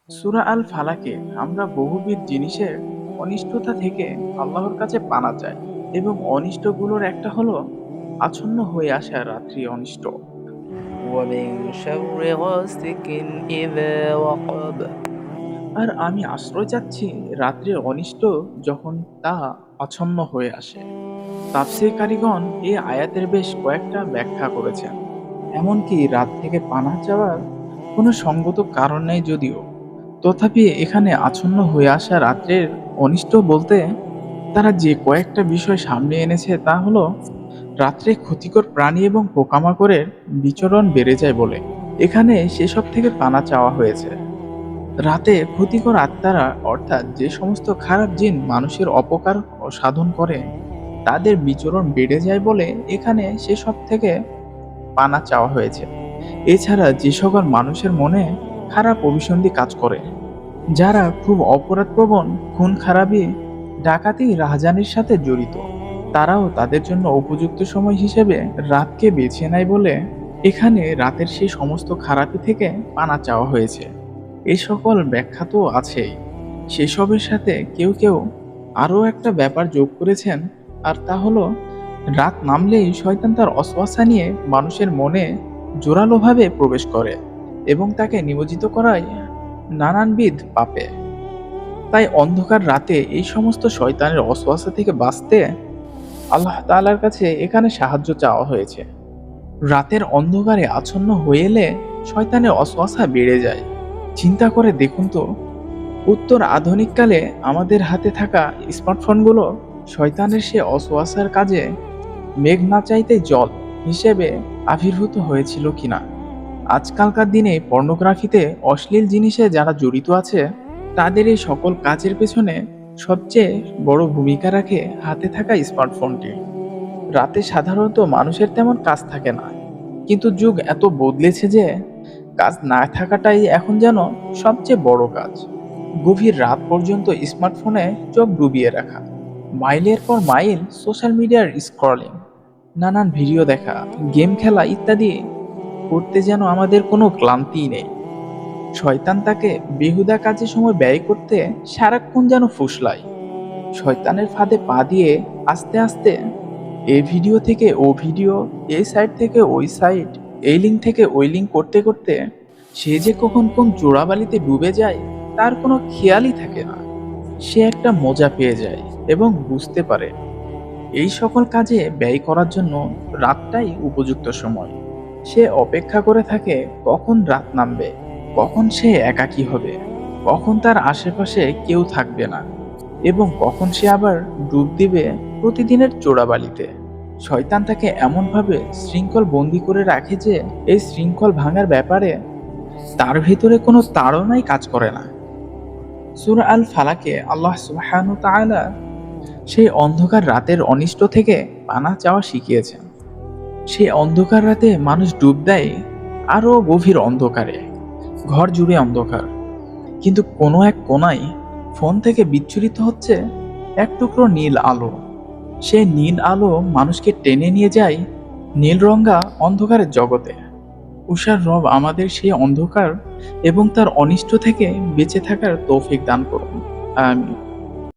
সূরা আল ফালাকে আমরা বহুবিধ জিনিসের অনিষ্টতা থেকে আল্লাহর কাছে পানা চাই, এবং অনিষ্টগুলোর একটা হলো আচ্ছন্ন হয়ে আসা রাত্রি অনিষ্ট। ومن شر غاسق إذا وقب। আর আমি আশ্রয় চাচ্ছি রাত্রির অনিষ্ট যখন তা আচ্ছন্ন হয়ে আসে। তাফসীরকারীগণ এই আয়াতের বেশ কয়েকটা ব্যাখ্যা করেছেন। এমনকি রাত থেকে পানাহ চাওয়ার কোনো সঙ্গত কারণ নেই যদিও, তথাপি এখানে আচ্ছন্ন হয়ে আসা রাত্রের অনিষ্ট বলতে তারা যে কয়েকটা বিষয় সামনে এনেছে তা হলো রাত্রে ক্ষতিকর প্রাণী এবং পোকামাকড়ের বিচরণ বেড়ে যায় বলে এখানে সেসব থেকে পানা চাওয়া হয়েছে। রাতে ক্ষতিকর আত্মারা অর্থাৎ যে সমস্ত খারাপ জিন মানুষের অপকার ও সাধন করে তাদের বিচরণ বেড়ে যায় বলে এখানে সেসব থেকে পানা চাওয়া হয়েছে। এছাড়া যে সকল মানুষের মনে খারাপ অভিসন্ধি কাজ করে, যারা খুব অপরাধপ্রবণ, খুন খারাপি, ডাকাতি, রাহাজানির সাথে জড়িত, তারাও তাদের জন্য উপযুক্ত সময় হিসেবে রাতকে বেছে নেয় বলে এখানে রাতের সেই সমস্ত খারাপি থেকে পানা চাওয়া হয়েছে। এই সকল ব্যাখ্যা তো আছেই, সেসবের সাথে কেউ কেউ আরও একটা ব্যাপার যোগ করেছেন, আর তা হলো রাত নামলেই শয়তান তার অসওয়াসা নিয়ে মানুষের মনে জোরালোভাবে প্রবেশ করে এবং তাকে নিমজ্জিত করায় নানানবিধ পাপে। তাই অন্ধকার রাতে এই সমস্ত শয়তানের অসওয়াসা থেকে বাঁচতে আল্লাহ তাআলার কাছে এখানে সাহায্য চাওয়া হয়েছে। রাতের অন্ধকারে আচ্ছন্ন হয়ে এলে শয়তানের অসওয়াসা বেড়ে যায়। চিন্তা করে দেখুন তো, উত্তর আধুনিককালে আমাদের হাতে থাকা স্মার্টফোনগুলো শয়তানের সে অসওয়াসার কাজে মেঘ না চাইতে জল হিসেবে আবির্ভূত হয়েছিল কিনা। আজকালকার দিনে পর্নোগ্রাফিতে অশ্লীল জিনিসে যারা জড়িত আছে তাদের এই সকল কাজের পেছনে সবচেয়ে বড় ভূমিকা রাখে হাতে থাকা স্মার্টফোনটি। রাতে সাধারণত মানুষের তেমন কাজ থাকে না, কিন্তু যুগ এত বদলেছে যে কাজ না থাকাটাই এখন যেন সবচেয়ে বড় কাজ। গভীর রাত পর্যন্ত স্মার্টফোনে চোখ ডুবিয়ে রাখা, মাইলের পর মাইল সোশ্যাল মিডিয়ার স্ক্রলিং, নানান ভিডিও দেখা, গেম খেলা ইত্যাদি করতে যেন আমাদের কোনো ক্লান্তিই নেই। শয়তান তাকে বেহুদা কাজে সময় ব্যয় করতে সারাক্ষণ যেন ফুসলায়। শয়তানের ফাঁদে পা দিয়ে আস্তে আস্তে এই ভিডিও থেকে ও ভিডিও, এই সাইট থেকে ওই সাইট, এই লিঙ্ক থেকে ওই লিঙ্ক করতে করতে সে যে কখন কোন চোরাবালিতে ডুবে যায় তার কোনো খেয়ালই থাকে না। সে একটা মজা পেয়ে যায় এবং বুঝতে পারে এই সকল কাজে ব্যয় করার জন্য রাতটাই উপযুক্ত সময়। সে অপেক্ষা করে থাকে কখন রাত নামবে, কখন সে একাকী হবে, কখন তার আশেপাশে কেউ থাকবে না, এবং কখন সে আবার ডুব দিবে প্রতিদিনের চোরাবালিতে। শয়তান তাকে এমনভাবে শৃঙ্খল বন্দি করে রাখে যে এই শৃঙ্খল ভাঙার ব্যাপারে তার ভিতরে কোনো তাড়নাই কাজ করে না। সূরা আল ফালাকে আল্লাহ সুবহানাহু ওয়া তাআলা সেই অন্ধকার রাতের অনিষ্ট থেকে পানাহ চাওয়া শিখিয়েছেন। সেই অন্ধকার রাতে মানুষ ডুব দেয় আরো গভীর অন্ধকারে, ঘর জুড়ে অন্ধকার, কিন্তু কোনো এক কোণায় ফোন থেকে বিচ্ছুরিত হচ্ছে এক টুকরো নীল আলো। সেই নীল আলো মানুষকে টেনে নিয়ে যায় নীলরঙা অন্ধকারের জগতে। উষার রব আমাদের সেই অন্ধকার এবং তার অনিষ্ট থেকে বেঁচে থাকার তৌফিক দান করুন। আমিন।